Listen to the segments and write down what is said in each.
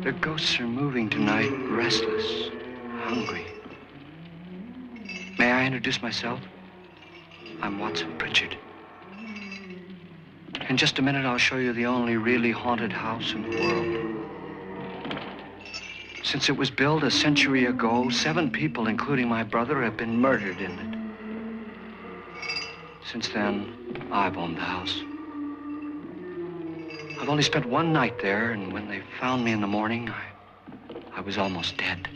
The ghosts are moving tonight, restless, hungry. May I introduce myself? I'm Watson Pritchard. In just a minute, I'll show you the only really haunted house in the world. Since it was built a century ago, 7 people, including my brother, have been murdered in it. Since then, I've owned the house. I've only spent 1 night there, and when they found me in the morning, I was almost dead.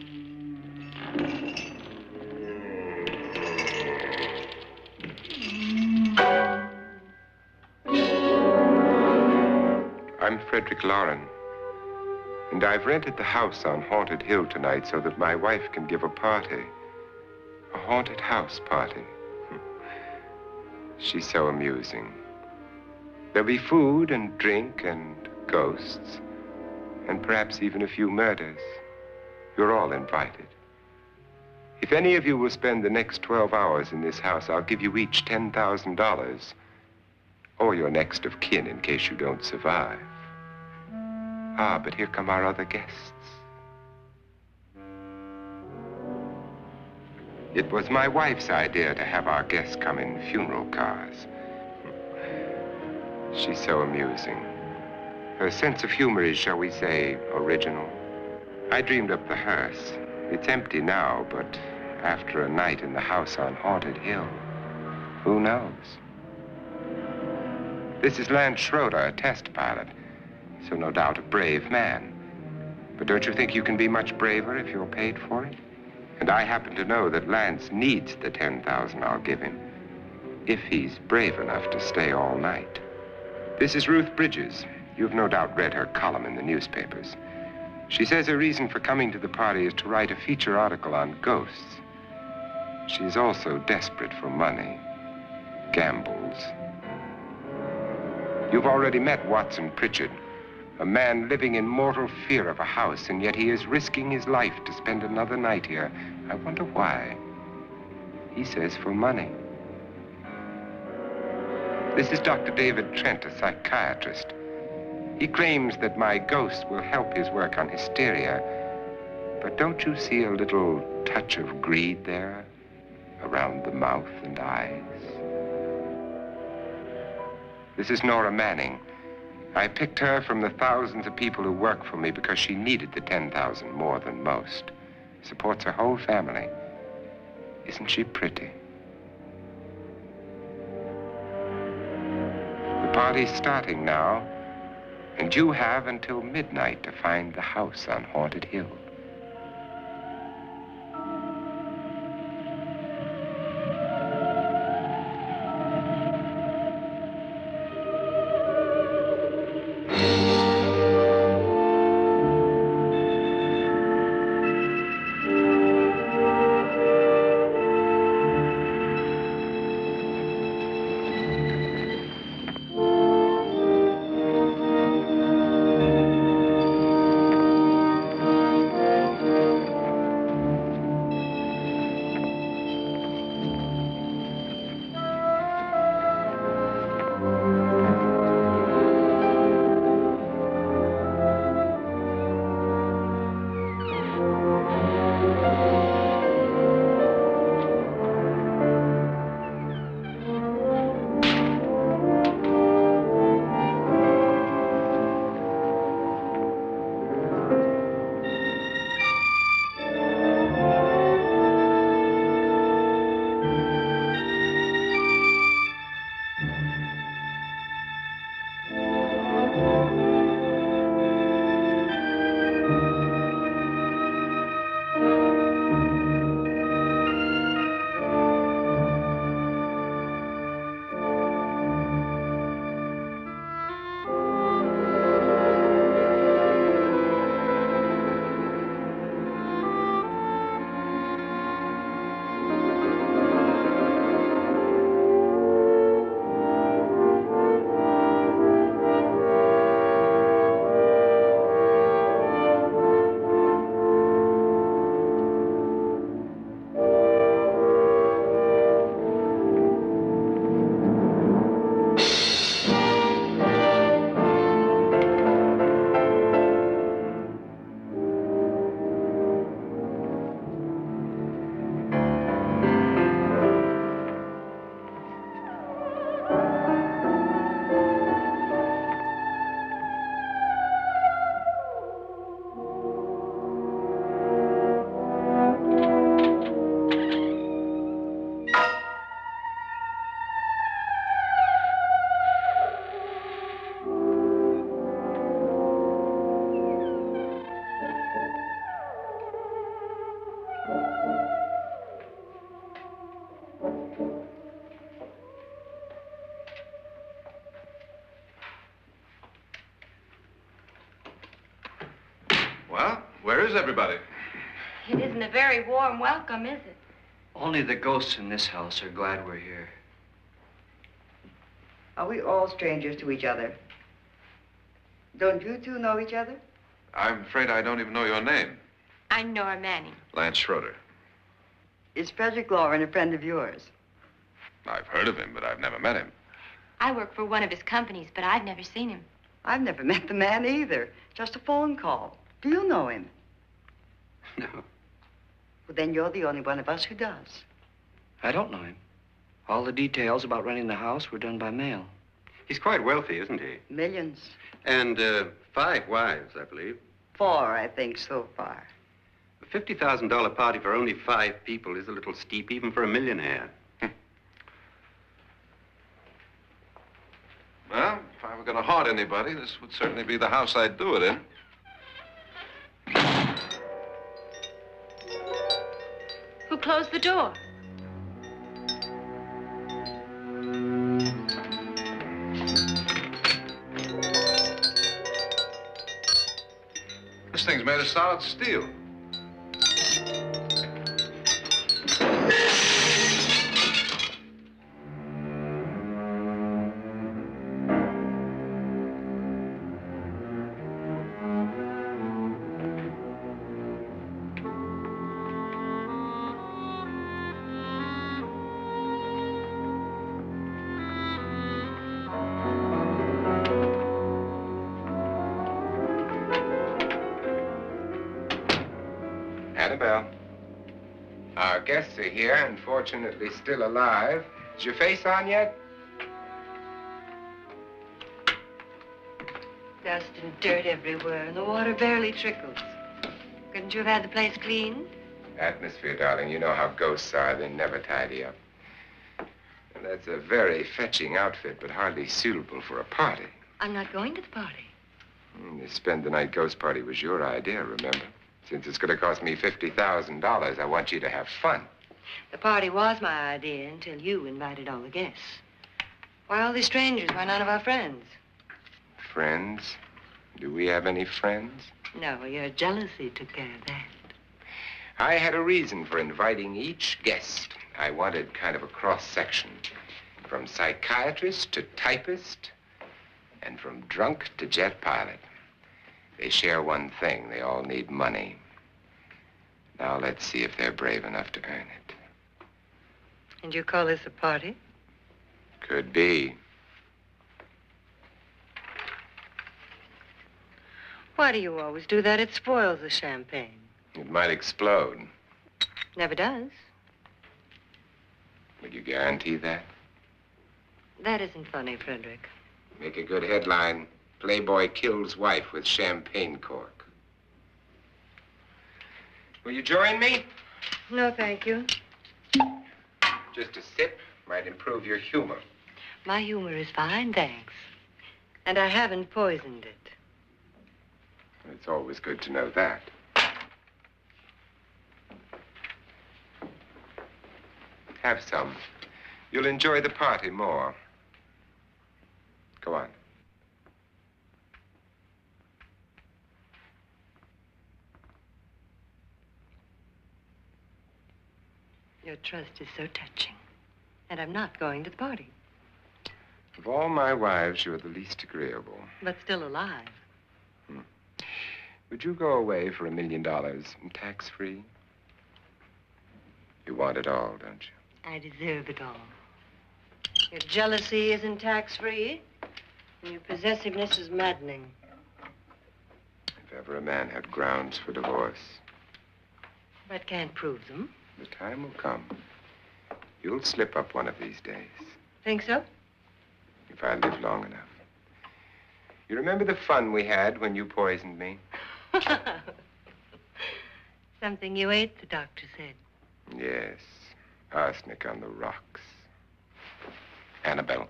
I'm Frederick Loren, and I've rented the house on Haunted Hill tonight so that my wife can give a party. A haunted house party. She's so amusing. There'll be food and drink and ghosts, and perhaps even a few murders. You're all invited. If any of you will spend the next 12 hours in this house, I'll give you each $10,000, or your next of kin in case you don't survive. Ah, but here come our other guests. It was my wife's idea to have our guests come in funeral cars. She's so amusing. Her sense of humor is, shall we say, original. I dreamed up the hearse. It's empty now, but after a night in the house on Haunted Hill, who knows? This is Lance Schroeder, a test pilot, so no doubt a brave man. But don't you think you can be much braver if you're paid for it? And I happen to know that Lance needs the $10,000 I'll give him, if he's brave enough to stay all night. This is Ruth Bridges. You've no doubt read her column in the newspapers. She says her reason for coming to the party is to write a feature article on ghosts. She's also desperate for money, gambles. You've already met Watson Pritchard, a man living in mortal fear of a house, and yet he is risking his life to spend another night here. I wonder why. He says for money. This is Dr. David Trent, a psychiatrist. He claims that my ghost will help his work on hysteria. But don't you see a little touch of greed there, around the mouth and eyes? This is Nora Manning. I picked her from the thousands of people who work for me because she needed the $10,000 more than most. Supports her whole family. Isn't she pretty? The party's starting now, and you have until midnight to find the house on Haunted Hill. Well, where is everybody? It isn't a very warm welcome, is it? Only the ghosts in this house are glad we're here. Are we all strangers to each other? Don't you two know each other? I'm afraid I don't even know your name. I'm Nora Manning. Lance Schroeder. Is Frederick Loren a friend of yours? I've heard of him, but I've never met him. I work for one of his companies, but I've never seen him. I've never met the man either. Just a phone call. Do you know him? No. Well, then you're the only one of us who does. I don't know him. All the details about renting the house were done by mail. He's quite wealthy, isn't he? Millions. And 5 wives, I believe. 4, I think, so far. A $50,000 party for only 5 people is a little steep, even for a millionaire. Well, if I were going to haunt anybody, this would certainly be the house I'd do it in. Who closed the door? This thing's made of solid steel. Annabelle, our guests are here, unfortunately still alive. Is your face on yet? Dust and dirt everywhere, and the water barely trickles. Couldn't you have had the place cleaned? Atmosphere, darling. You know how ghosts are. They never tidy up. And that's a very fetching outfit, but hardly suitable for a party. I'm not going to the party. The spend-the-night ghost party was your idea, remember? Since it's going to cost me $50,000, I want you to have fun. The party was my idea until you invited all the guests. Why all these strangers? Why none of our friends? Friends? Do we have any friends? No, your jealousy took care of that. I had a reason for inviting each guest. I wanted kind of a cross-section. From psychiatrist to typist, and from drunk to jet pilot. They share one thing. They all need money. Now let's see if they're brave enough to earn it. And you call this a party? Could be. Why do you always do that? It spoils the champagne. It might explode. Never does. Would you guarantee that? That isn't funny, Frederick. Make a good headline. Playboy kills wife with champagne cork. Will you join me? No, thank you. Just a sip might improve your humor. My humor is fine, thanks. And I haven't poisoned it. It's always good to know that. Have some. You'll enjoy the party more. Go on. Your trust is so touching. And I'm not going to the party. Of all my wives, you're the least agreeable. But still alive. Would you go away for $1 million tax-free? You want it all, don't you? I deserve it all. Your jealousy isn't tax-free. And your possessiveness is maddening. If ever a man had grounds for divorce. But can't prove them. The time will come. You'll slip up one of these days. Think so? If I live long enough. You remember the fun we had when you poisoned me? Something you ate, the doctor said. Yes. Arsenic on the rocks. Annabelle,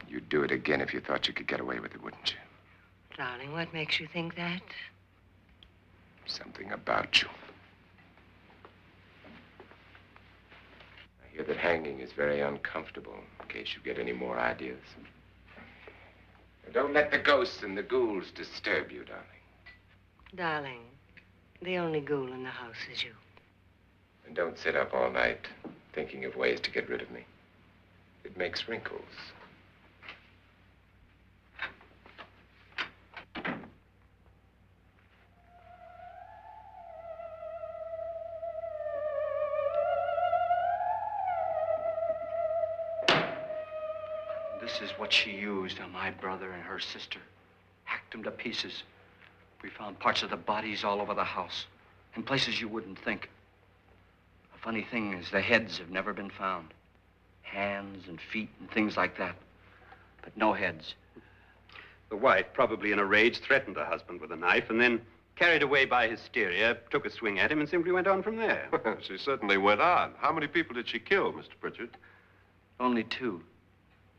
you'd do it again if you thought you could get away with it, wouldn't you? Darling, what makes you think that? Something about you. I hear that hanging is very uncomfortable, in case you get any more ideas. Now, don't let the ghosts and the ghouls disturb you, darling. Darling, the only ghoul in the house is you. And don't sit up all night thinking of ways to get rid of me. It makes wrinkles. This is what she used on my brother and her sister. Hacked them to pieces. We found parts of the bodies all over the house, in places you wouldn't think. The funny thing is the heads have never been found. Hands and feet and things like that. But no heads. The wife, probably in a rage, threatened her husband with a knife and then, carried away by hysteria, took a swing at him and simply went on from there. She certainly went on. How many people did she kill, Mr. Pritchard? Only two.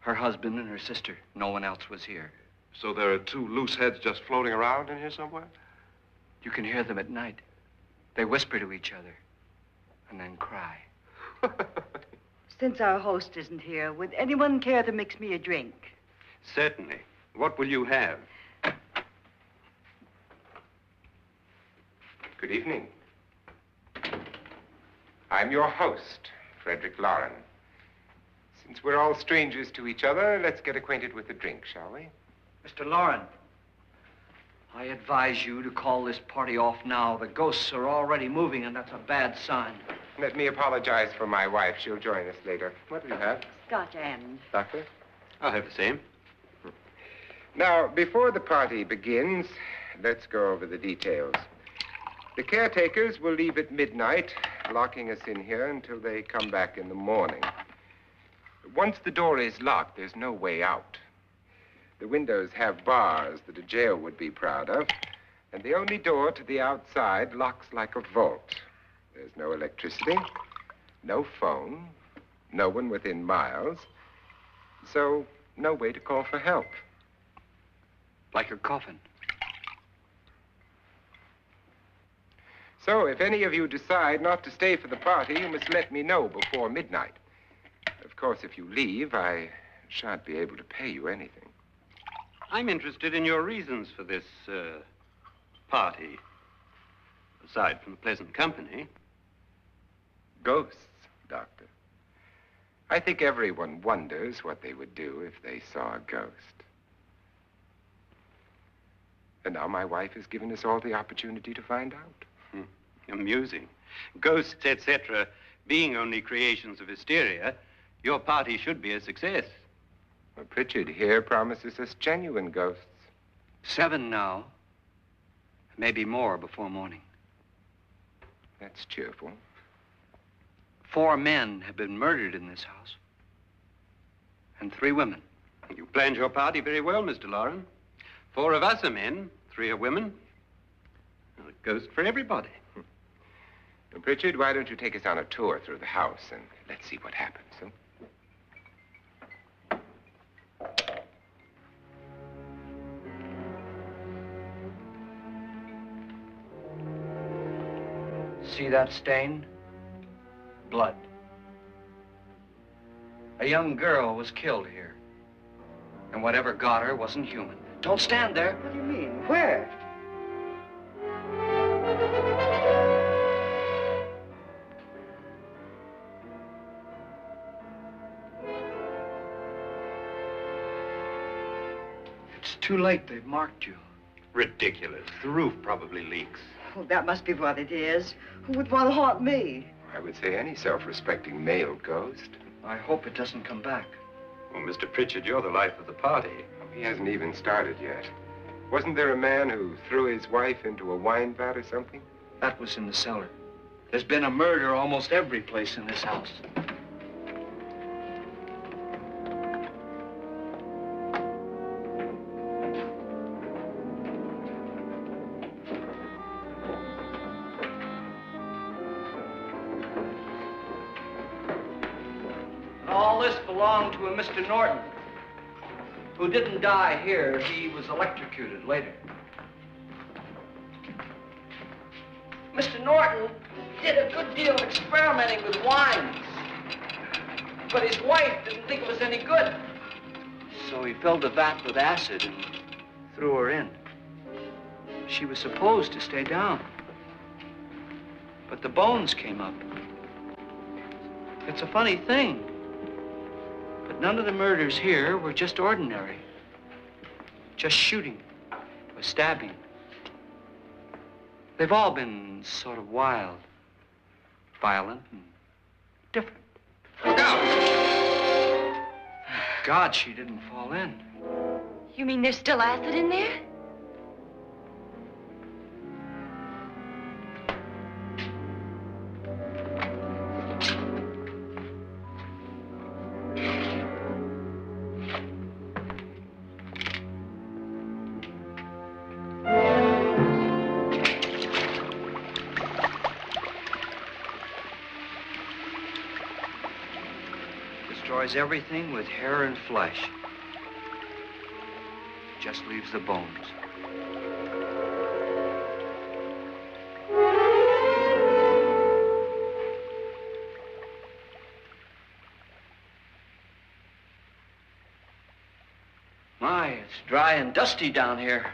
Her husband and her sister. No one else was here. So there are two loose heads just floating around in here somewhere? You can hear them at night. They whisper to each other and then cry. Since our host isn't here, would anyone care to mix me a drink? Certainly. What will you have? Good evening. I'm your host, Frederick Loren. Since we're all strangers to each other, let's get acquainted with a drink, shall we? Mr. Loren, I advise you to call this party off now. The ghosts are already moving, and that's a bad sign. Let me apologize for my wife. She'll join us later. What will you have? Scotch and. Doctor? I'll have the same. Now, before the party begins, let's go over the details. The caretakers will leave at midnight, locking us in here until they come back in the morning. Once the door is locked, there's no way out. The windows have bars that a jail would be proud of, and the only door to the outside locks like a vault. There's no electricity, no phone, no one within miles, so no way to call for help. Like a coffin. So if any of you decide not to stay for the party, you must let me know before midnight. Of course, if you leave, I shan't be able to pay you anything. I'm interested in your reasons for this, party. Aside from the pleasant company. Ghosts, Doctor. I think everyone wonders what they would do if they saw a ghost. And now my wife has given us all the opportunity to find out. Amusing. Ghosts, etc., being only creations of hysteria, your party should be a success. Well, Pritchard here promises us genuine ghosts. 7 now. Maybe more before morning. That's cheerful. 4 men have been murdered in this house. And 3 women. You planned your party very well, Mr. Loren. 4 of us are men, 3 are women. Well, a ghost for everybody. Now, Pritchard, why don't you take us on a tour through the house and let's see what happens, huh? See that stain? Blood. A young girl was killed here. And whatever got her wasn't human. Don't stand there. What do you mean? Where? It's too late. They've marked you. Ridiculous. The roof probably leaks. Oh, that must be what it is. Who would want to haunt me? I would say any self-respecting male ghost. I hope it doesn't come back. Well, Mr. Pritchard, you're the life of the party. He hasn't even started yet. Wasn't there a man who threw his wife into a wine vat or something? That was in the cellar. There's been a murder almost every place in this house. All this belonged to a Mr. Norton, who didn't die here. He was electrocuted later. Mr. Norton did a good deal of experimenting with wines, but his wife didn't think it was any good. So he filled the vat with acid and threw her in. She was supposed to stay down. But the bones came up. It's a funny thing. But none of the murders here were just ordinary. Just shooting or stabbing. They've all been sort of wild, violent, and different. Look out! Thank God she didn't fall in. You mean there's still acid in there? Destroys everything with hair and flesh. Just leaves the bones. My, it's dry and dusty down here.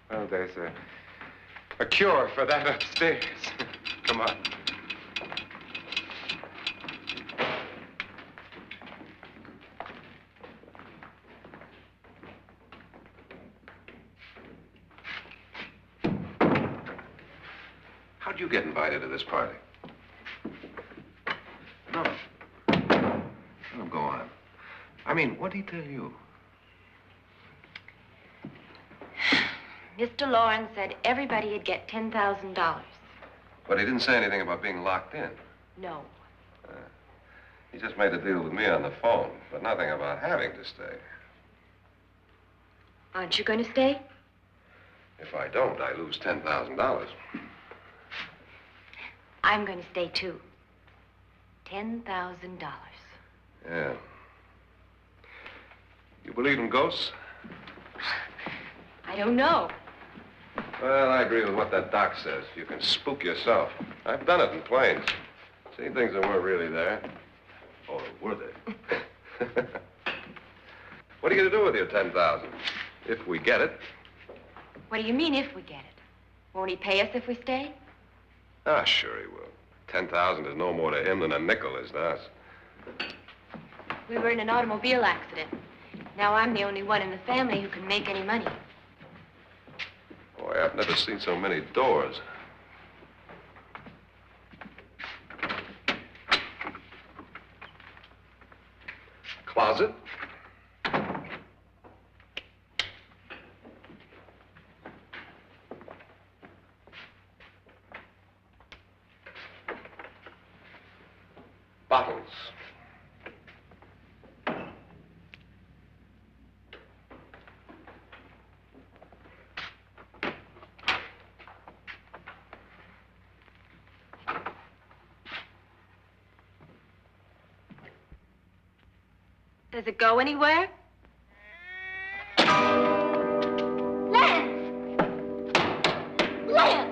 Well, there's a cure for that upstairs. Come on. How'd you get invited to this party? No. No, go on. I mean, what did he tell you? Mr. Loren said everybody'd get $10,000. But he didn't say anything about being locked in. No. He just made a deal with me on the phone, but nothing about having to stay. Aren't you going to stay? If I don't, I lose $10,000. I'm going to stay, too. $10,000. Yeah. You believe in ghosts? I don't know. Well, I agree with what that doc says. You can spook yourself. I've done it in planes. Seen things that weren't really there. Or were they? What are you going to do with your $10,000? If we get it. What do you mean, if we get it? Won't he pay us if we stay? Ah, sure he will. 10,000 is no more to him than a nickel is to us. We were in an automobile accident. Now I'm the only one in the family who can make any money. Boy, I've never seen so many doors. Closet? Bottles. Does it go anywhere? Lance! Lance!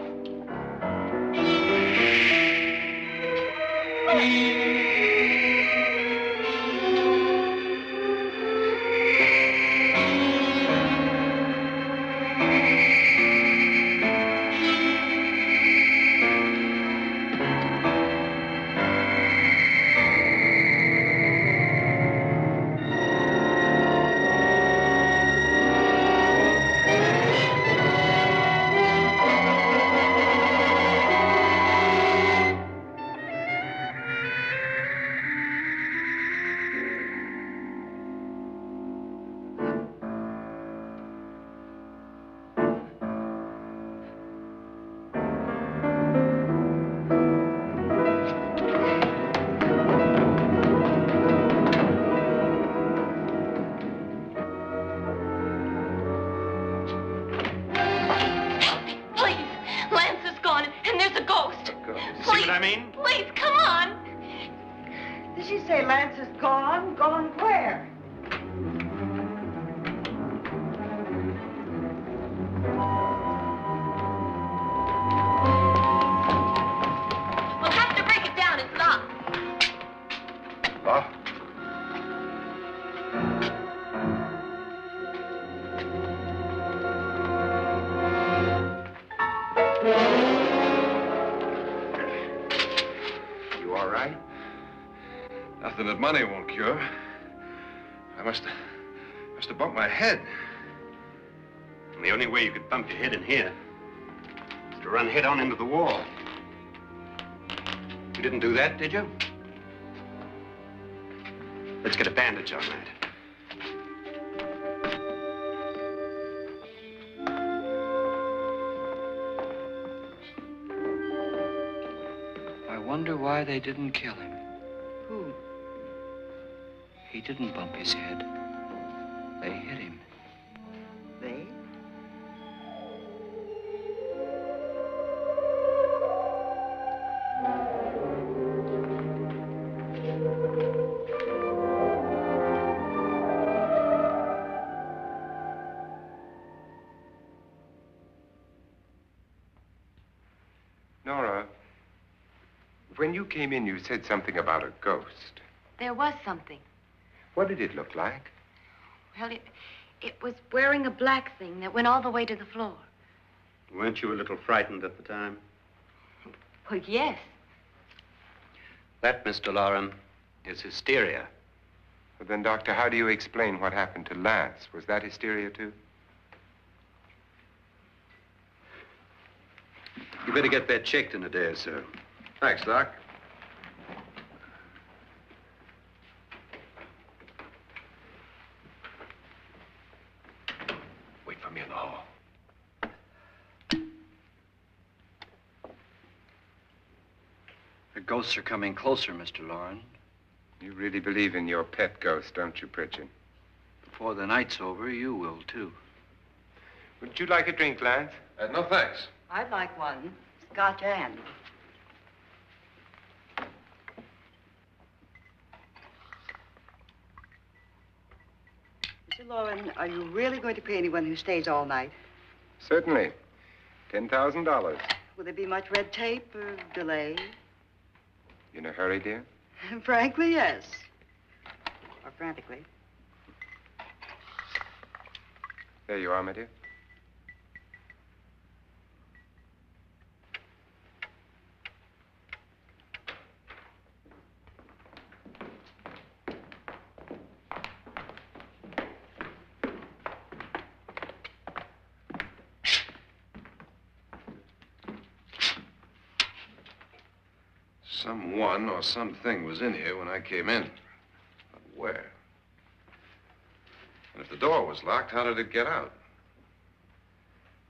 Did she say Lance is gone? Gone where? We'll have to break it down. It's locked. Locked? money won't cure. I must have bumped my head. And the only way you could bump your head in here is to run head on into the wall. You didn't do that, did you? Let's get a bandage on that. I wonder why they didn't kill him. Who? He didn't bump his head. They hit him. They? Nora, when you came in, you said something about a ghost. There was something. What did it look like? Well, it was wearing a black thing that went all the way to the floor. Weren't you a little frightened at the time? Well, yes. That, Mr. Loren, is hysteria. Well, then, Doctor, how do you explain what happened to Lance? Was that hysteria, too? You better get that checked in a day or so. Thanks, Doc. Wait for me in the hall. The ghosts are coming closer, Mr. Loren. You really believe in your pet ghost, don't you, Pritchard? Before the night's over, you will, too. Would you like a drink, Lance? No, thanks. I'd like one. Scotch and. Mr. Loren, are you really going to pay anyone who stays all night? Certainly. $10,000. Will there be much red tape or delay? In a hurry, dear? Frankly, yes. Or frantically. There you are, my dear. Someone or something was in here when I came in. But where? And if the door was locked, how did it get out?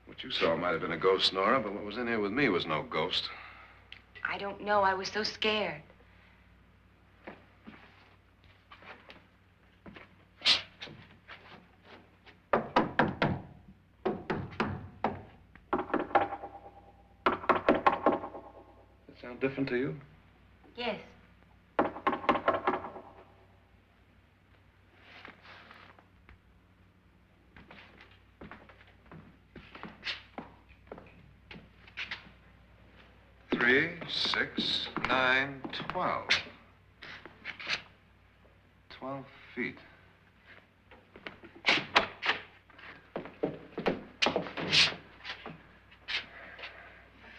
What you saw might have been a ghost, Nora, but what was in here with me was no ghost. I don't know. I was so scared. Does that sound different to you? Yes. Three, 6, 9, 12. 12 feet.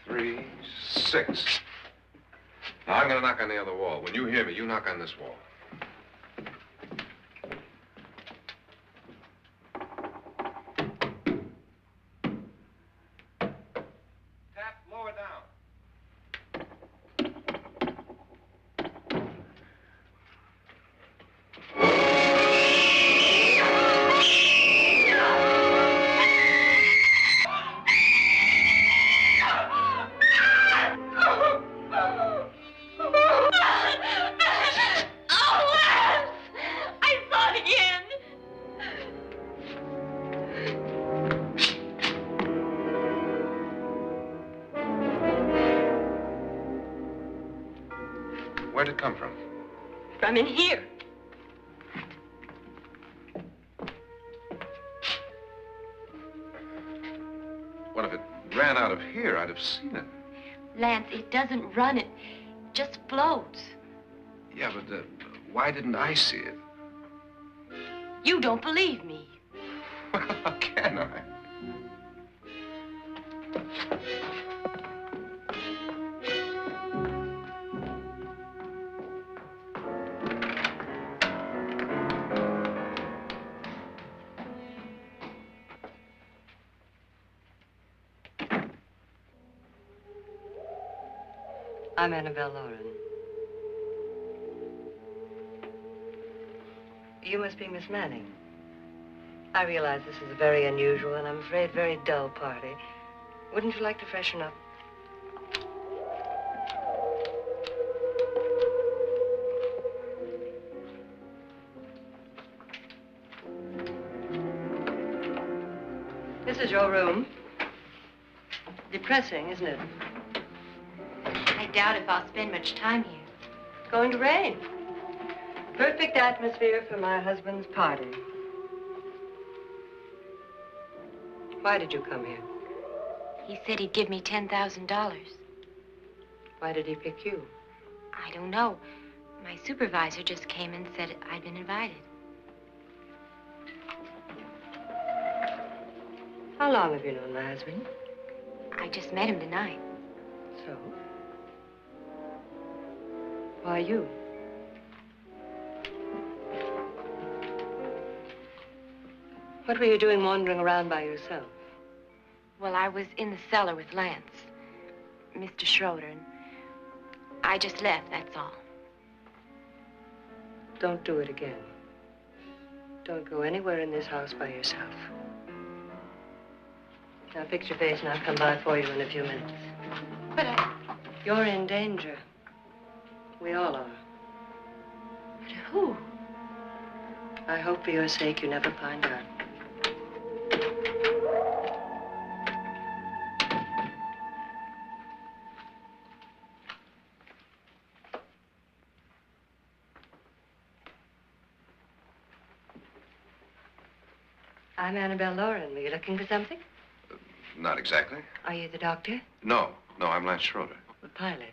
Three, 6. Now, I'm going to knock on the other wall. When you hear me, you knock on this wall. Tap lower down. Where'd it come from? From in here. What if it ran out of here? I'd have seen it. Lance, it doesn't run. It just floats. Yeah, but why didn't I see it? You don't believe me. Well, how can I? I'm Annabelle Loren. You must be Miss Manning. I realize this is a very unusual and I'm afraid very dull party. Wouldn't you like to freshen up? This is your room. Depressing, isn't it? I doubt if I'll spend much time here. It's going to rain. Perfect atmosphere for my husband's party. Why did you come here? He said he'd give me $10,000. Why did he pick you? I don't know. My supervisor just came and said I'd been invited. How long have you known my husband? I just met him tonight. So? Why you? What were you doing wandering around by yourself? Well, I was in the cellar with Lance, Mr. Schroeder, and I just left, that's all. Don't do it again. Don't go anywhere in this house by yourself. Now fix your face and I'll come by for you in a few minutes. But You're in danger. We all are. But who? I hope for your sake you never find out. I'm Annabelle Loren. Were you looking for something? Not exactly. Are you the doctor? No, I'm Lance Schroeder. The pilot.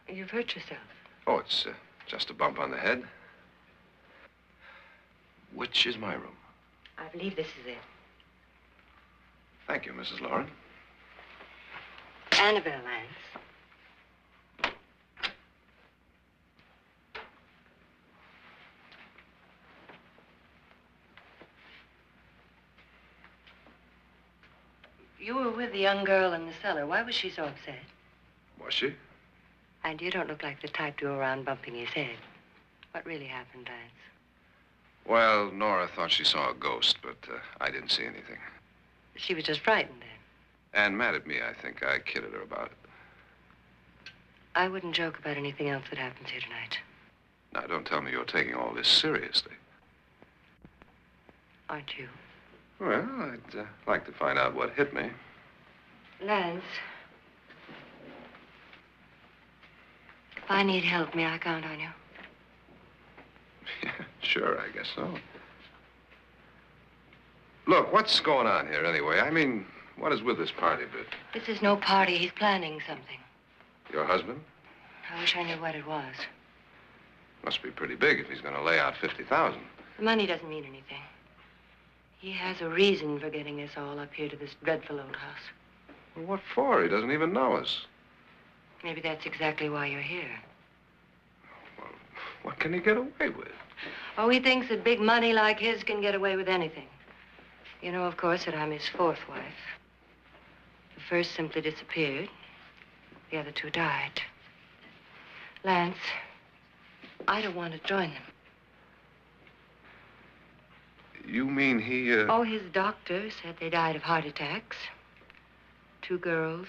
You've hurt yourself. Oh, it's just a bump on the head. Which is my room? I believe this is it. Thank you, Mrs. Loren. Annabelle, Lance. You were with the young girl in the cellar. Why was she so upset? Was she? And you don't look like the type to go around bumping his head. What really happened, Lance? Well, Nora thought she saw a ghost, but I didn't see anything. She was just frightened then. And mad at me, I think. I kidded her about it. I wouldn't joke about anything else that happens here tonight. Now, don't tell me you're taking all this seriously. Aren't you? Well, I'd like to find out what hit me. Lance. If I need help, may I count on you? Yeah, sure, I guess so. Look, what's going on here anyway? I mean, what is with this party bit? This is no party. He's planning something. Your husband? I wish I knew what it was. Must be pretty big if he's going to lay out 50,000. The money doesn't mean anything. He has a reason for getting us all up here to this dreadful old house. Well, what for? He doesn't even know us. Maybe that's exactly why you're here. Well, what can he get away with? Oh, he thinks that big money like his can get away with anything. You know, of course, that I'm his fourth wife. The first simply disappeared. The other two died. Lance, I don't want to join them. You mean he, Oh, his doctor said they died of heart attacks. 2 girls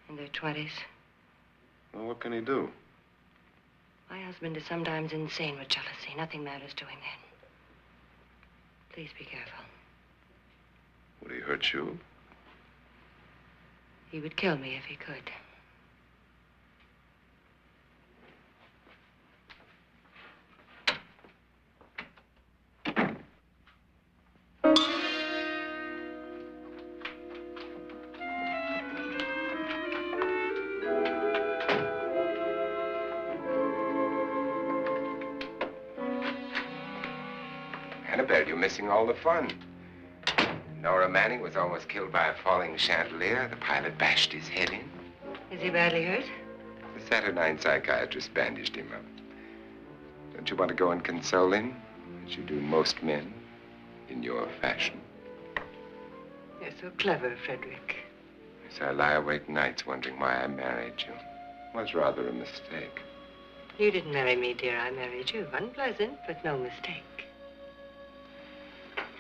in their 20s. Well, what can he do? My husband is sometimes insane with jealousy. Nothing matters to him then. Please be careful. Would he hurt you? He would kill me if he could. Annabelle, you're missing all the fun. Nora Manning was almost killed by a falling chandelier. The pilot bashed his head in. Is he badly hurt? The Saturnine psychiatrist bandaged him up. Don't you want to go and console him, as you do most men, in your fashion? You're so clever, Frederick. So I lie awake nights wondering why I married you. was rather a mistake. You didn't marry me, dear. I married you. Unpleasant, but no mistake.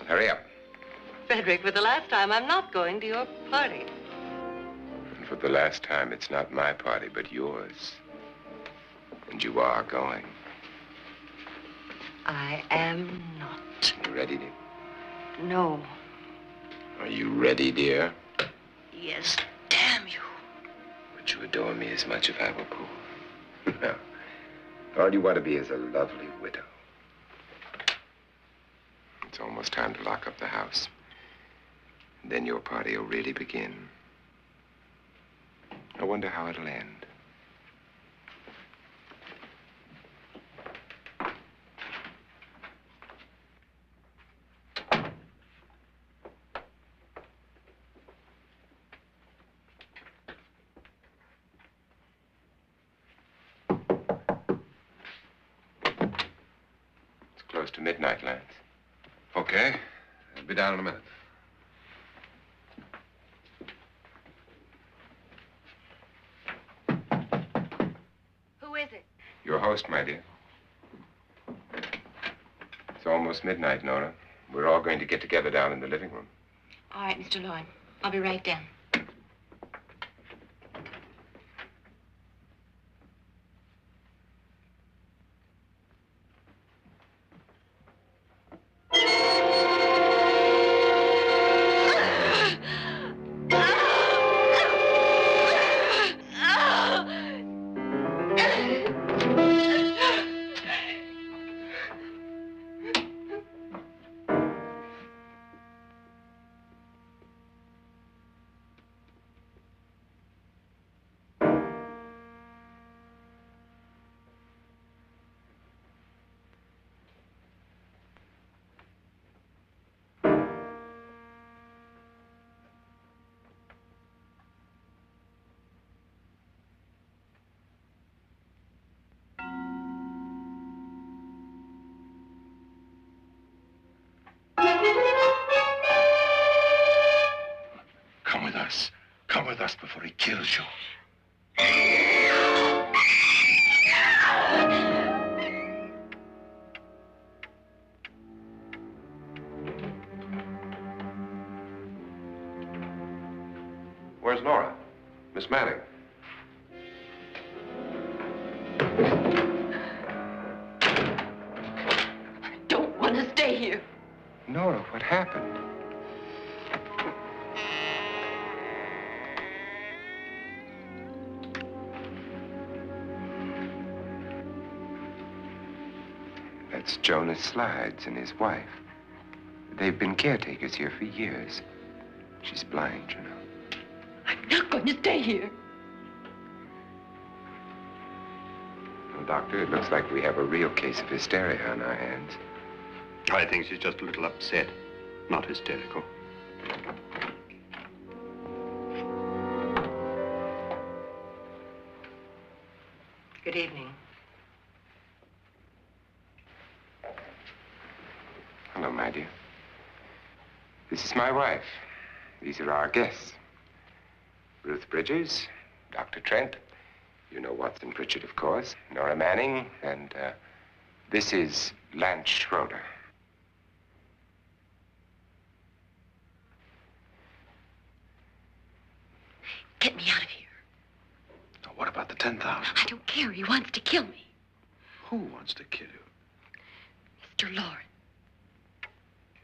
Hurry up. Frederick, for the last time, I'm not going to your party. And for the last time, it's not my party, but yours. And you are going. I am not. You ready, dear? No. Are you ready, dear? Yes, damn you. Would you adore me as much if I were poor? No. All you want to be is a lovely widow. It's almost time to lock up the house. And then your party will really begin. I wonder how it'll end. It's close to midnight, Lance. Okay. I'll be down in a minute. Who is it? Your host, my dear. It's almost midnight, Nora. We're all going to get together down in the living room. All right, Mr. Loren. I'll be right down. Come with us. Come with us before he kills you. Where's Laura? Miss Manning. I don't want to stay here. Nora, what happened? That's Jonas Slides and his wife. They've been caretakers here for years. She's blind, you know. I'm not going to stay here. Well, Doctor, it looks like we have a real case of hysteria on our hands. I think she's just a little upset, not hysterical. Good evening. Hello, my dear. This is my wife. These are our guests. Ruth Bridges, Dr. Trent. You know Watson Pritchard, of course. Nora Manning, and this is Lance Schroeder. Get me out of here. Now, what about the 10,000? I don't care. He wants to kill me. Who wants to kill you? Mr. Loren.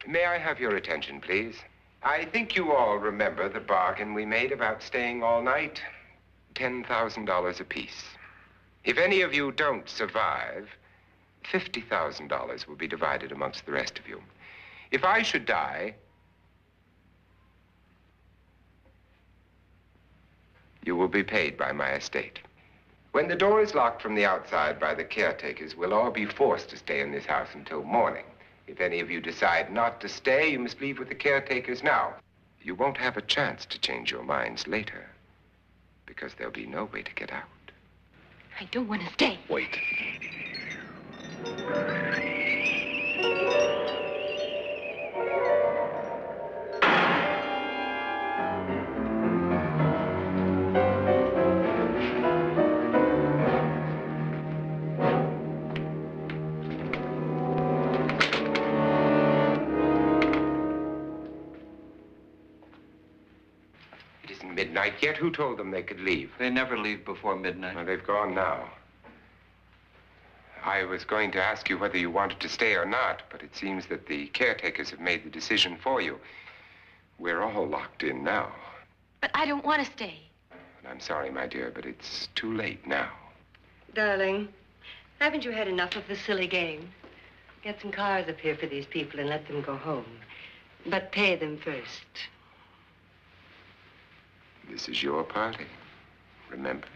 May I have your attention, please? I think you all remember the bargain we made about staying all night. $10,000 apiece. If any of you don't survive, $50,000 will be divided amongst the rest of you. If I should die, you will be paid by my estate. When the door is locked from the outside by the caretakers, we'll all be forced to stay in this house until morning. If any of you decide not to stay, you must leave with the caretakers now. You won't have a chance to change your minds later, because there'll be no way to get out. I don't want to stay. Wait. isn't midnight yet. Who told them they could leave? They never leave before midnight. Well, they've gone now. I was going to ask you whether you wanted to stay or not, but it seems that the caretakers have made the decision for you. We're all locked in now. But I don't want to stay. And I'm sorry, my dear, but it's too late now. Darling, haven't you had enough of the silly game? Get some cars up here for these people and let them go home. But pay them first. This is your party, remember?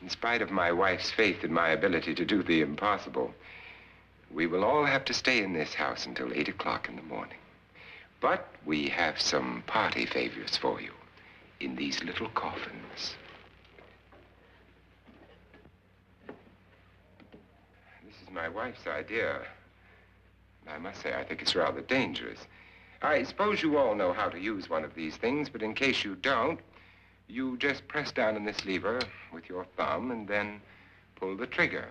In spite of my wife's faith in my ability to do the impossible, we will all have to stay in this house until 8 o'clock in the morning. But we have some party favors for you in these little coffins. This is my wife's idea. I must say, I think it's rather dangerous. I suppose you all know how to use one of these things, but in case you don't, you just press down on this lever with your thumb and then pull the trigger.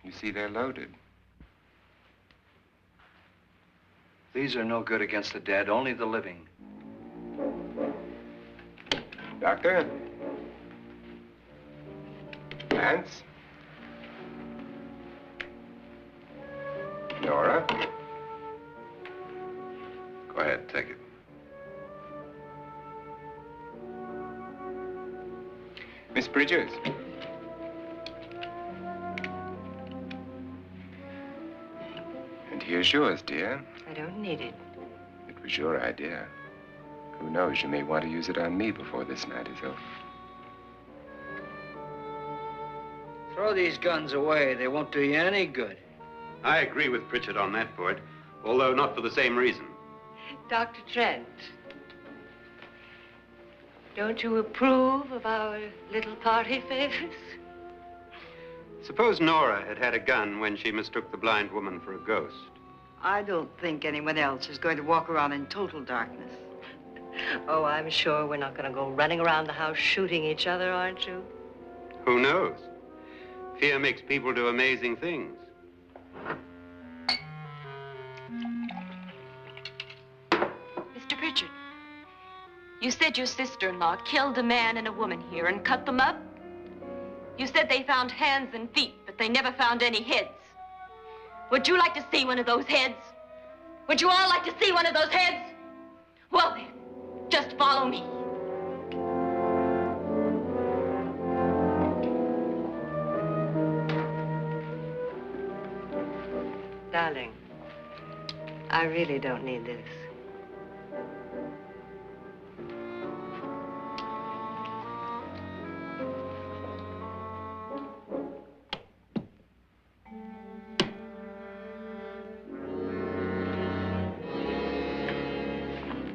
You see, they're loaded. These are no good against the dead, only the living. Doctor? Lance? Nora? Go ahead, take it. Miss Bridges? And here's yours, dear. I don't need it. It was your idea. Who knows, you may want to use it on me before this night is over. Throw these guns away. They won't do you any good. I agree with Pritchard on that point, although not for the same reason. Dr. Trent, don't you approve of our little party favors? Suppose Nora had had a gun when she mistook the blind woman for a ghost. I don't think anyone else is going to walk around in total darkness. Oh, I'm sure we're not going to go running around the house shooting each other, aren't you? Who knows? Fear makes people do amazing things. Mr. Pritchard, you said your sister-in-law killed a man and a woman here and cut them up? You said they found hands and feet, but they never found any heads. Would you like to see one of those heads? Would you all like to see one of those heads? Well then, just follow me. Darling, I really don't need this.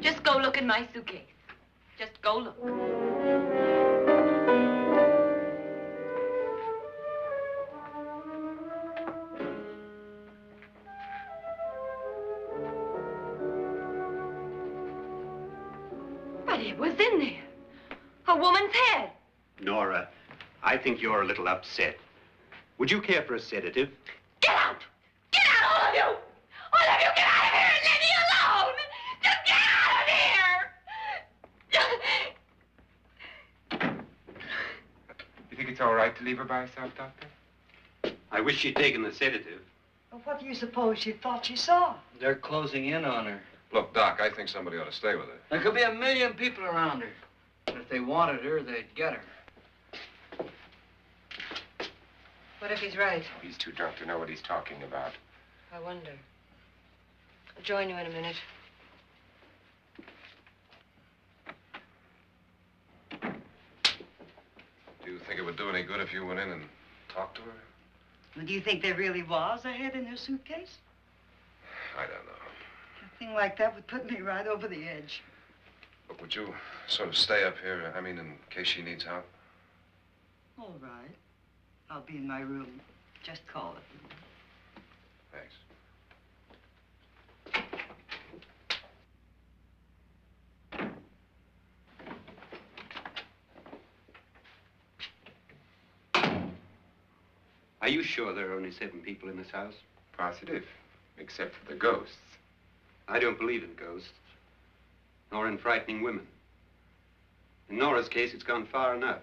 Just go look in my suitcase. Just go look. But it was in there. A woman's head. Nora, I think you're a little upset. Would you care for a sedative? Get out! Get out, all of you! All of you, get out of here and leave me alone! Just get out of here! You think it's all right to leave her by herself, Doctor? I wish she'd taken the sedative. Well, what do you suppose she thought she saw? They're closing in on her. Look, Doc, I think somebody ought to stay with her. There could be 1 million people around her. And if they wanted her, they'd get her. What if he's right? He's too drunk to know what he's talking about. I wonder. I'll join you in a minute. Do you think it would do any good if you went in and talked to her? Well, do you think there really was a head in her suitcase? I don't know. A thing like that would put me right over the edge. Look, would you sort of stay up here, I mean, in case she needs help? All right. I'll be in my room. Just call it. Thanks. Are you sure there are only 7 people in this house? Positive, except for the ghosts. I don't believe in ghosts, nor in frightening women. In Nora's case, it's gone far enough.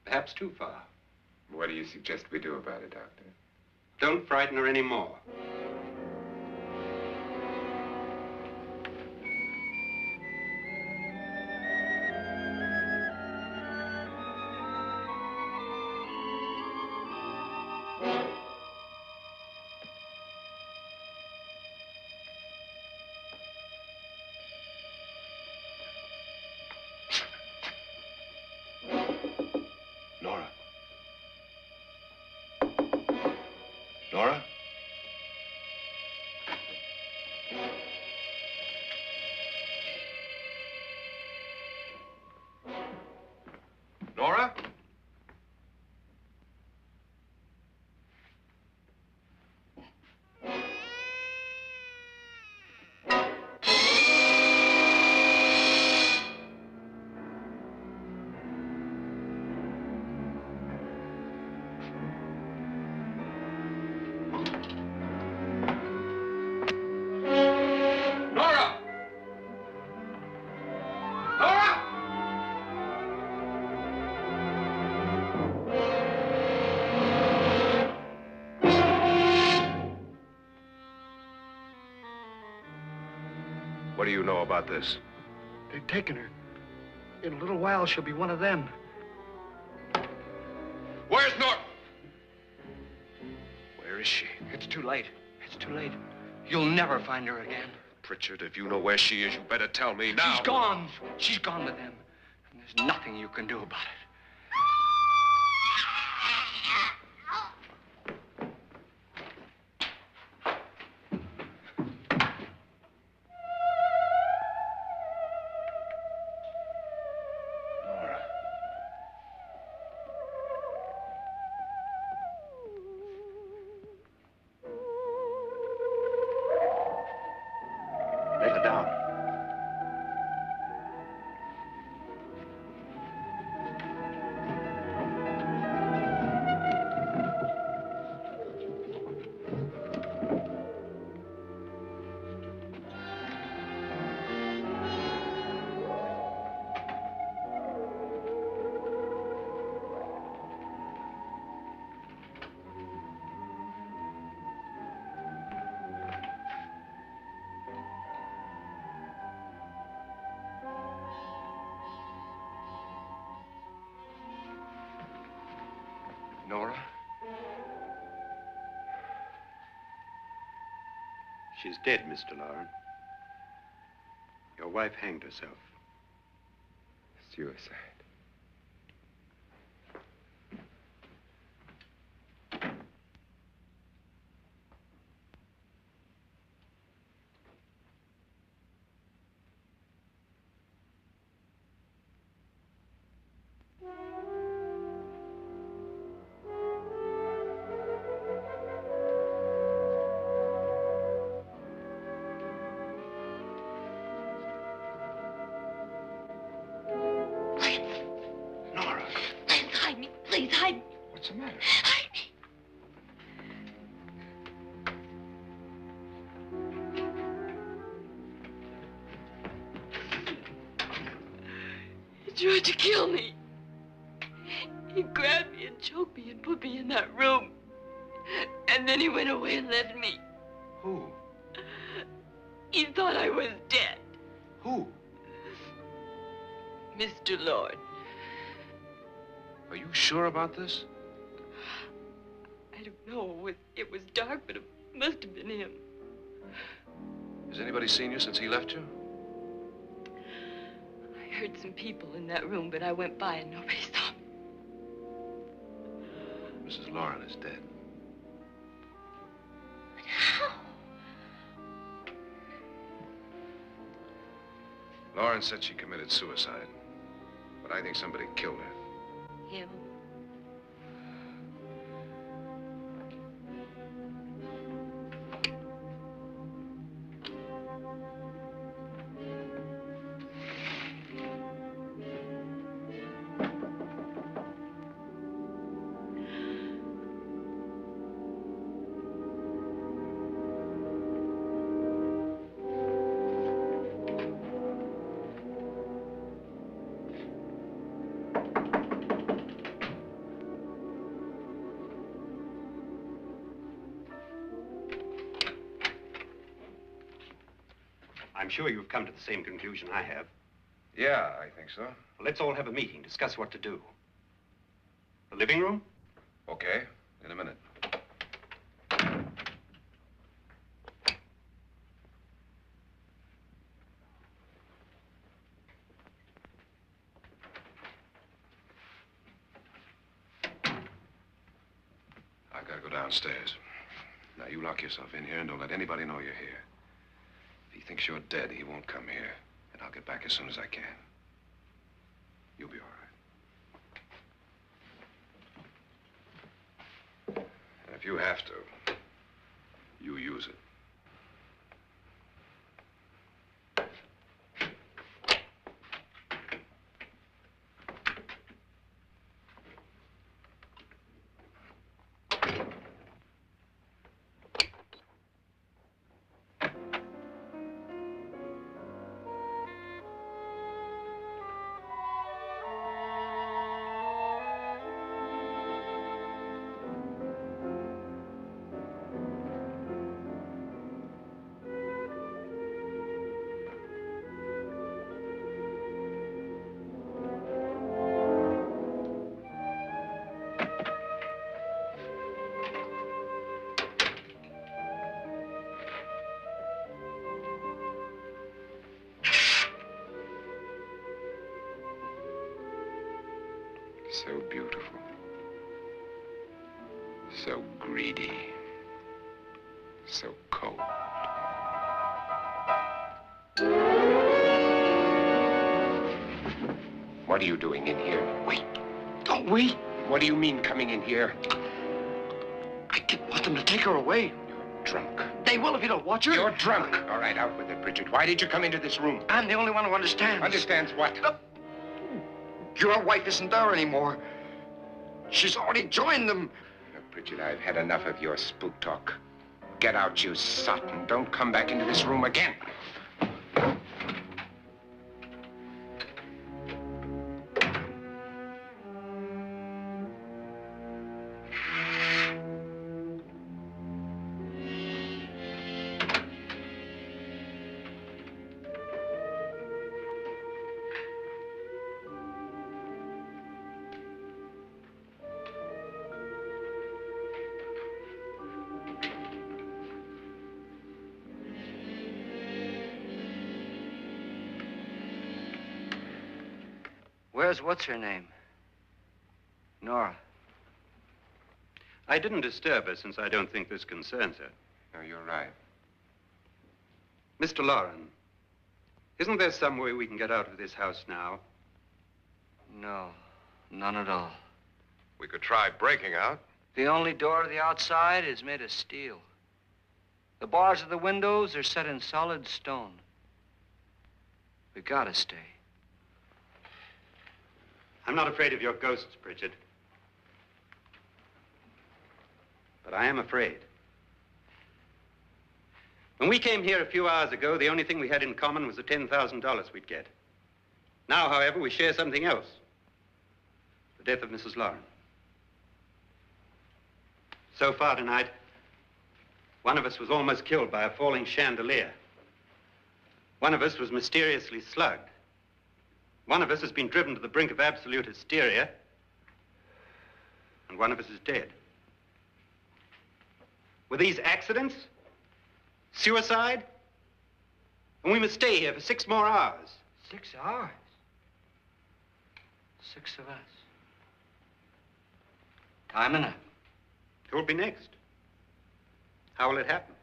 Perhaps too far. What do you suggest we do about it, Doctor? Don't frighten her anymore. Nora? Nora? Nora? Nora! Nora! What do you know about this? They've taken her. In a little while, she'll be one of them. Where's Nora? Where is she? It's too late. It's too late. You'll never find her again. Pritchard, if you know where she is, you better tell me now. She's gone. She's gone with them. And there's nothing you can do about it. Nora. Lay her down. Nora? She's dead, Mr. Loren. Your wife hanged herself. Suicide. Nora, Hide me, please, hide me. what's the matter? Hide me. He tried to kill me. He grabbed me and choked me and put me in that room. And then he went away and left me. Who? He thought I was dead. Who? Mr. Lord. Are you sure about this? I don't know. It was dark, but it must have been him. Has anybody seen you since he left you? I heard some people in that room, but I went by and nobody saw me. Mrs. Loren is dead. But how? Loren said she committed suicide, but I think somebody killed her. Him? I'm sure you've come to the same conclusion I have. Yeah, I think so. Well, let's all have a meeting, discuss what to do. The living room? Okay, in a minute. I gotta go downstairs. Now, you lock yourself in here and don't let anybody know you're here. If he thinks you're dead, he won't come here. And I'll get back as soon as I can. You'll be all right. And if you have to, you use it. So beautiful. So greedy. So cold. What are you doing in here? Wait. Don't wait. What do you mean coming in here? I didn't want them to take her away. You're drunk. They will if you don't watch her. You're drunk. All right, out with it, Bridget. Why did you come into this room? I'm the only one who understands. Understands what? Your wife isn't there anymore. She's already joined them. Look, Bridget, I've had enough of your spook talk. Get out, you sot, and don't come back into this room again. Where's what's-her-name? Nora. I didn't disturb her since I don't think this concerns her. No, you're right. Mr. Loren, isn't there some way we can get out of this house now? No, none at all. We could try breaking out. The only door to the outside is made of steel. The bars of the windows are set in solid stone. We gotta stay. I'm not afraid of your ghosts, Bridget. But I am afraid. When we came here a few hours ago, the only thing we had in common was the $10,000 we'd get. Now, however, we share something else. The death of Mrs. Loren. So far tonight, one of us was almost killed by a falling chandelier. One of us was mysteriously slugged. One of us has been driven to the brink of absolute hysteria, and one of us is dead. Were these accidents? Suicide? And we must stay here for 6 more hours. 6 hours? 6 of us. Time enough. Who will be next? How will it happen?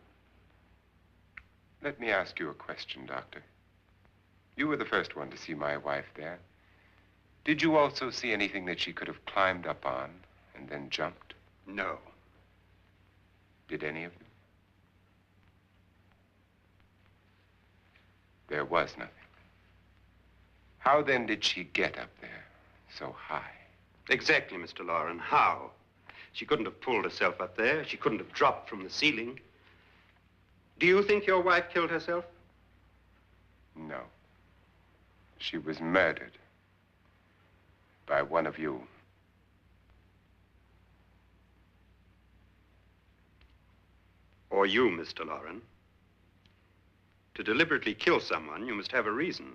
Let me ask you a question, Doctor. You were the first one to see my wife there. Did you also see anything that she could have climbed up on and then jumped? No. Did any of you? There was nothing. How then did she get up there so high? Exactly, Mr. Loren. How? She couldn't have pulled herself up there. She couldn't have dropped from the ceiling. Do you think your wife killed herself? No. She was murdered by one of you. Or you, Mr. Loren. To deliberately kill someone, you must have a reason.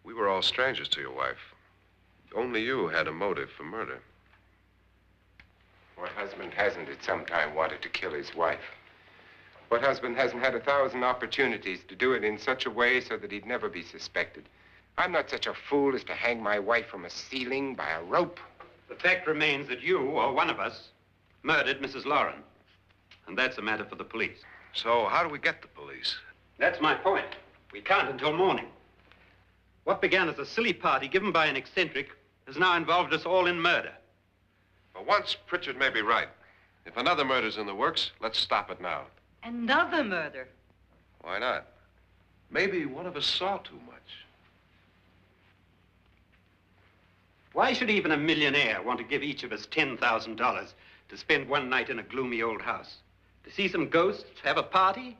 We were all strangers to your wife. Only you had a motive for murder. What husband hasn't at some time wanted to kill his wife? What husband hasn't had 1,000 opportunities to do it in such a way so that he'd never be suspected? I'm not such a fool as to hang my wife from a ceiling by a rope. The fact remains that you, or one of us, murdered Mrs. Loren. And that's a matter for the police. So how do we get the police? That's my point. We can't until morning. What began as a silly party given by an eccentric has now involved us all in murder. For once, Pritchard may be right. If another murder's in the works, let's stop it now. Another murder. Why not? Maybe one of us saw too much. Why should even a millionaire want to give each of us $10,000 to spend one night in a gloomy old house? To see some ghosts, have a party?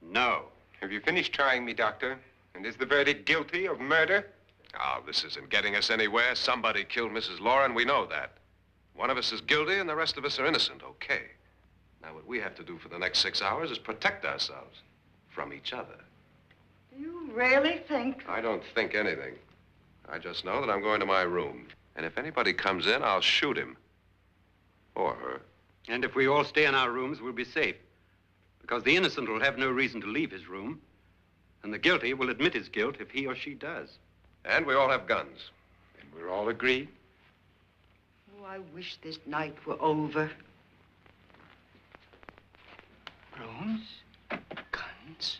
No. Have you finished trying me, Doctor? And is the verdict guilty of murder? Oh, this isn't getting us anywhere. Somebody killed Mrs. Loren, we know that. One of us is guilty and the rest of us are innocent, okay. Now, what we have to do for the next 6 hours is protect ourselves from each other. You really think? I don't think anything. I just know that I'm going to my room. And if anybody comes in, I'll shoot him. Or her. And if we all stay in our rooms, we'll be safe. Because the innocent will have no reason to leave his room. And the guilty will admit his guilt if he or she does. And we all have guns. And we're all agreed? Oh, I wish this night were over. Rooms? Guns?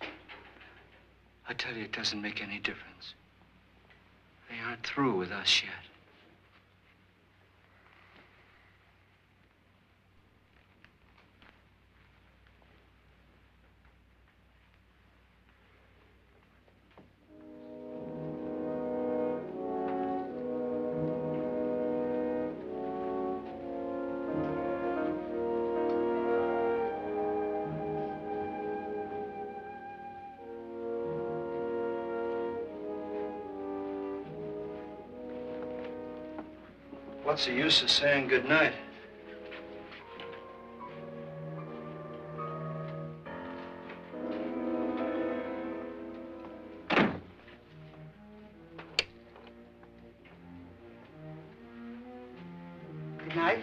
I tell you, it doesn't make any difference. They aren't through with us yet. What's the use of saying goodnight? Good night.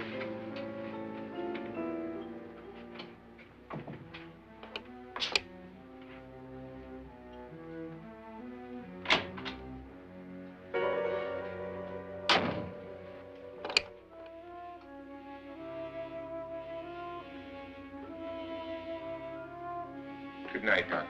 Good night, Doctor.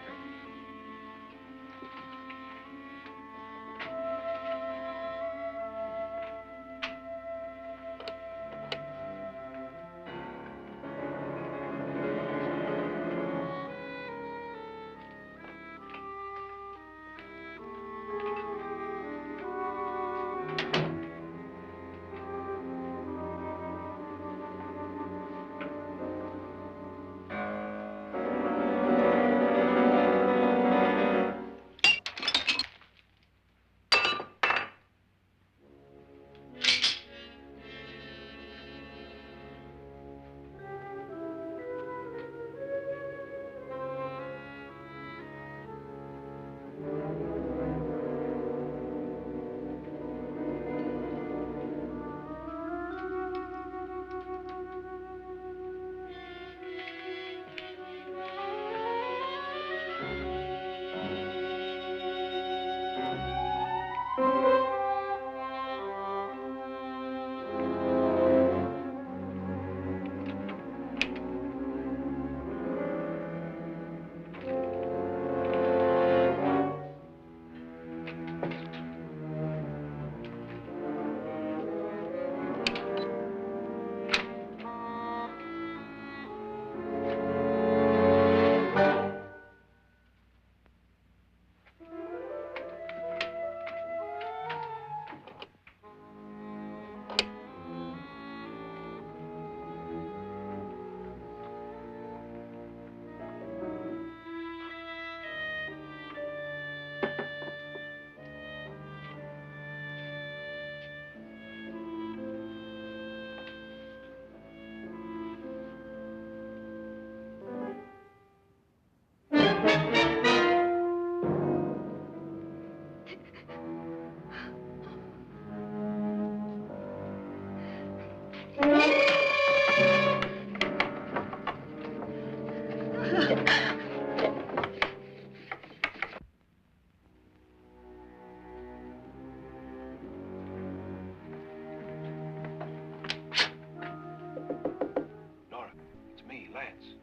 Nora, it's me, Lance.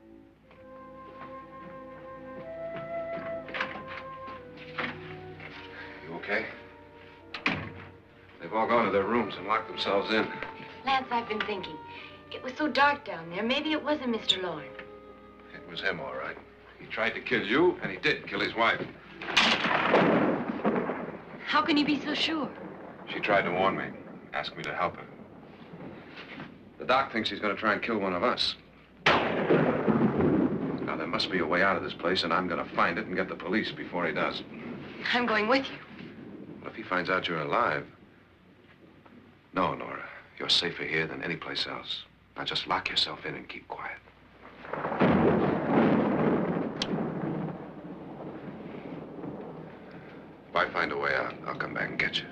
You okay? They've all gone to their rooms and locked themselves in. Lance, I've been thinking. It was so dark down there. Maybe it wasn't Mr. Loren. It was him, all right. He tried to kill you, and he did kill his wife. How can you be so sure? She tried to warn me, asked me to help her. The doc thinks he's going to try and kill one of us. Now, there must be a way out of this place, and I'm going to find it and get the police before he does. I'm going with you. What if he finds out you're alive? No, Nora. You're safer here than any place else. Now, just lock yourself in and keep quiet. If I find a way out, I'll come back and get you.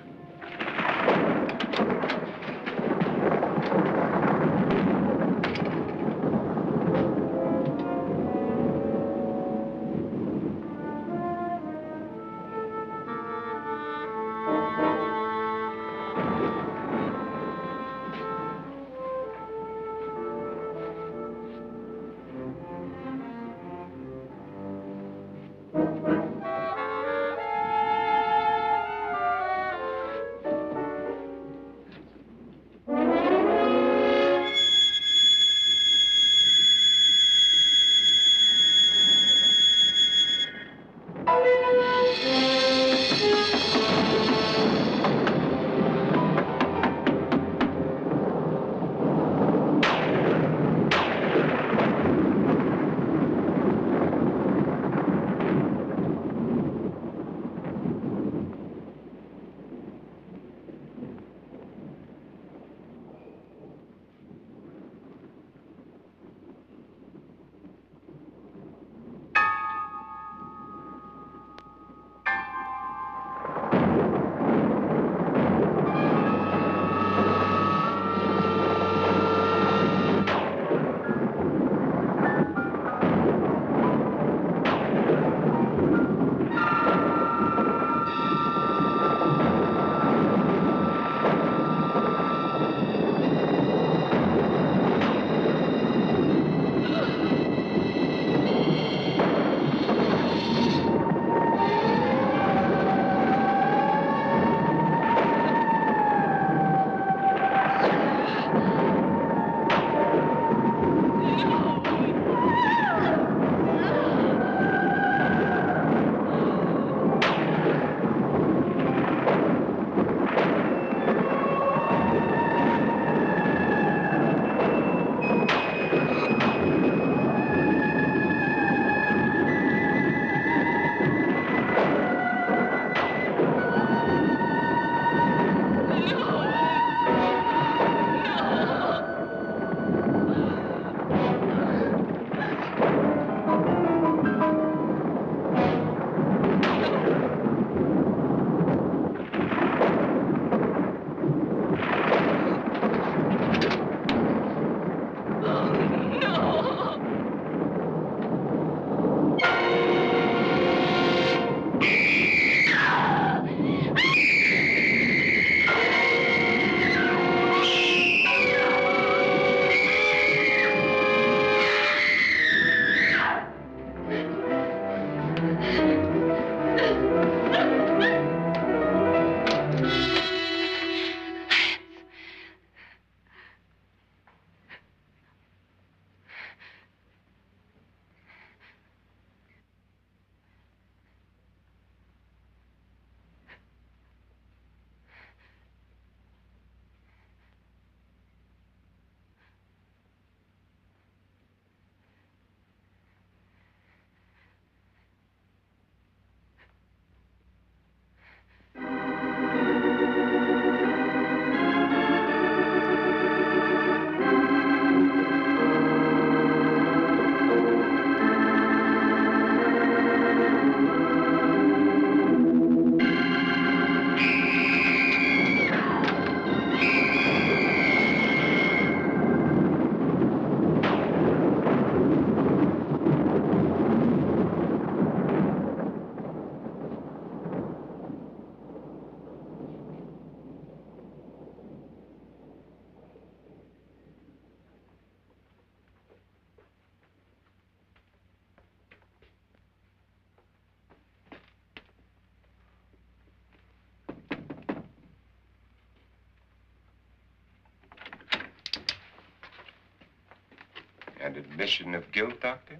An admission of guilt, Doctor?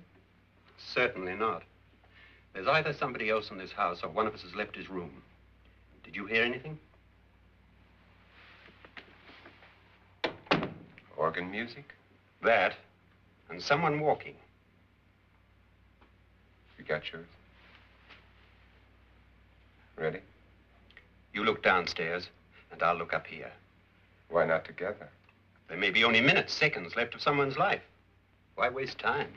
Certainly not. There's either somebody else in this house or one of us has left his room. Did you hear anything? Organ music? That, and someone walking. You got yours? Ready? You look downstairs, and I'll look up here. Why not together? There may be only minutes, seconds left of someone's life. Why waste time?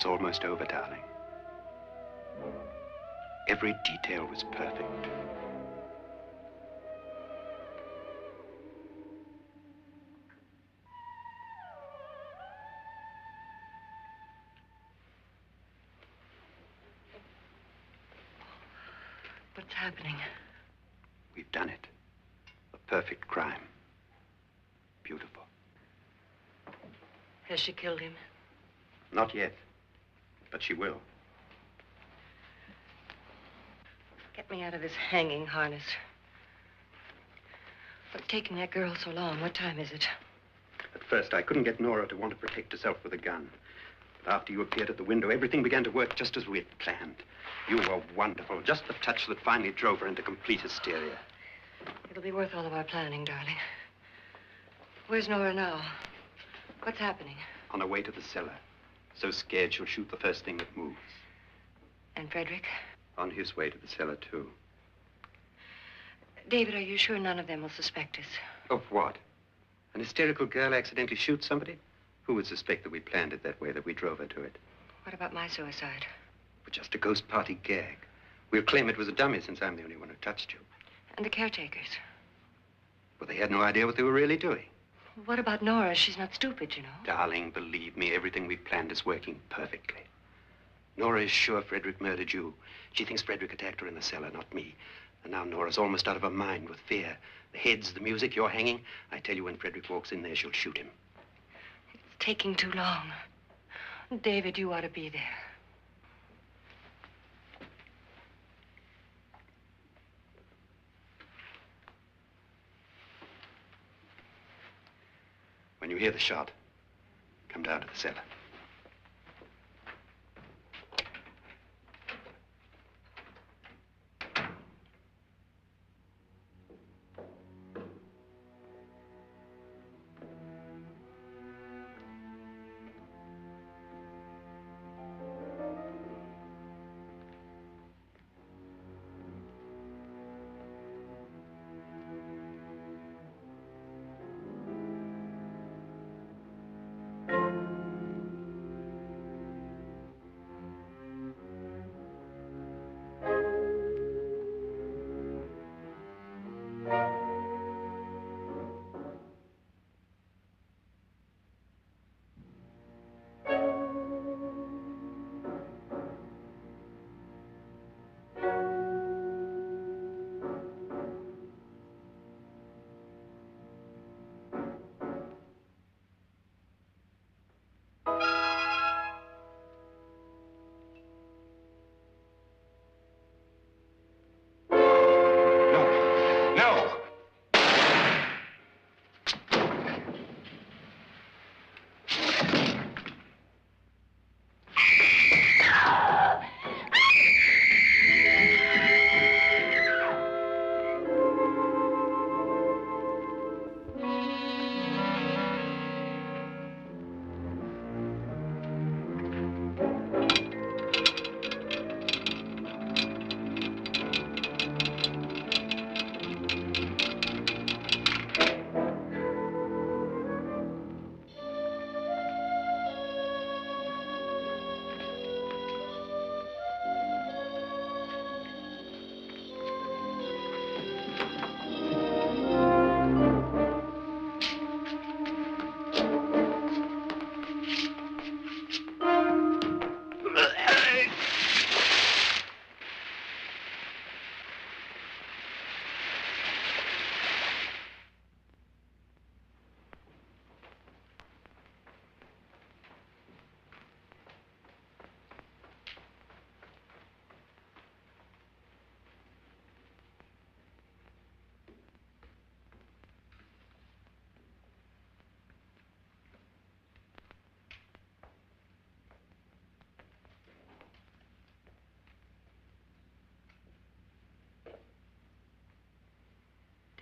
It's almost over, darling. Every detail was perfect. What's happening? We've done it. A perfect crime. Beautiful. Has she killed him? Not yet, but she will. Get me out of this hanging harness. What's taking that girl so long? What time is it? At first, I couldn't get Nora to want to protect herself with a gun. But after you appeared at the window, everything began to work just as we had planned. You were wonderful. Just the touch that finally drove her into complete hysteria. It'll be worth all of our planning, darling. Where's Nora now? What's happening? On her way to the cellar. So scared she'll shoot the first thing that moves. And Frederick? On his way to the cellar, too. David, are you sure none of them will suspect us? Of what? An hysterical girl accidentally shoots somebody? Who would suspect that we planned it that way, that we drove her to it? What about my suicide? But just a ghost party gag. We'll claim it was a dummy since I'm the only one who touched you. And the caretakers? Well, they had no idea what they were really doing. What about Nora? She's not stupid, you know. Darling, believe me, everything we planned is working perfectly. Nora is sure Frederick murdered you. She thinks Frederick attacked her in the cellar, not me. And now Nora's almost out of her mind with fear. The heads, the music, you're hanging. I tell you, when Frederick walks in there, she'll shoot him. It's taking too long. David, you ought to be there. When you hear the shot, come down to the cellar.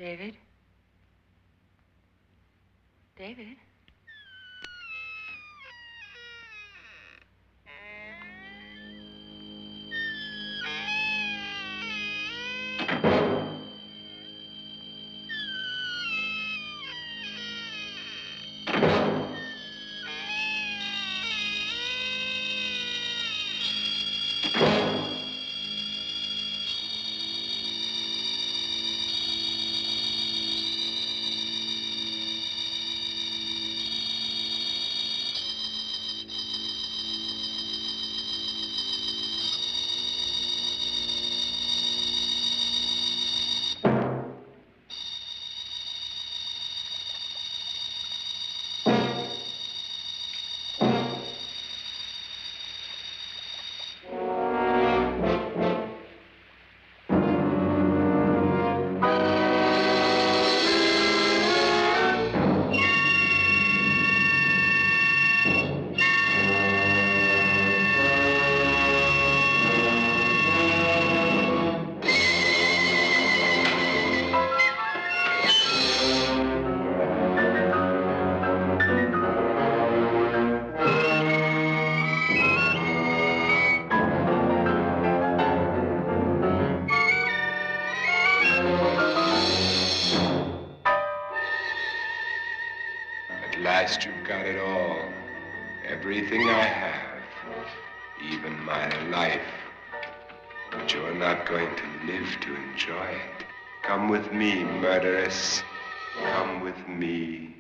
David? David? last you've got it all. Everything I have. Even my life. But you're not going to live to enjoy it. Come with me, murderess. Come with me.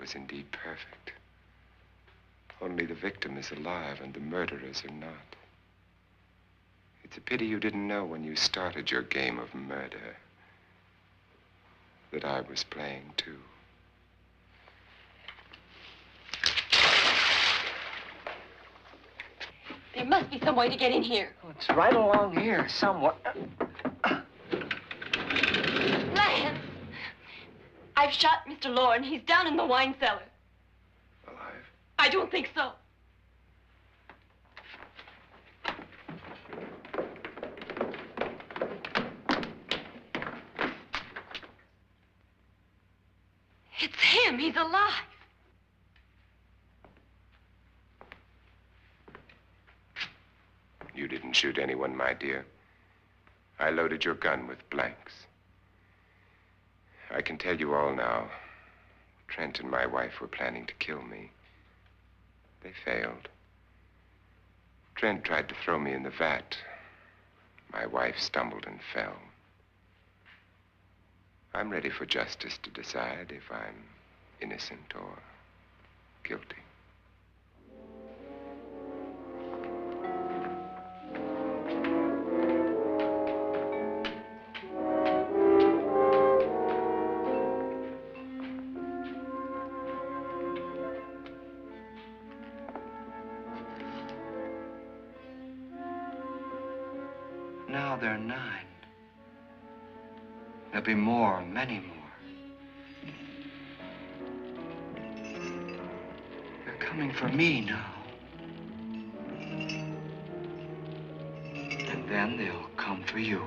Was indeed perfect. Only the victim is alive and the murderers are not. It's a pity you didn't know when you started your game of murder that I was playing too. There must be some way to get in here. Oh, it's right along here somewhere. Lance! I've shot Mr. Loren. He's down in the wine cellar. Alive? I don't think so. It's him. He's alive. You didn't shoot anyone, my dear. I loaded your gun with blanks. I can tell you all now. Trent and my wife were planning to kill me. They failed. Trent tried to throw me in the vat. My wife stumbled and fell. I'm ready for justice to decide if I'm innocent or guilty. Now they're 9. There'll be more, many more. They're coming for me now. And then they'll come for you.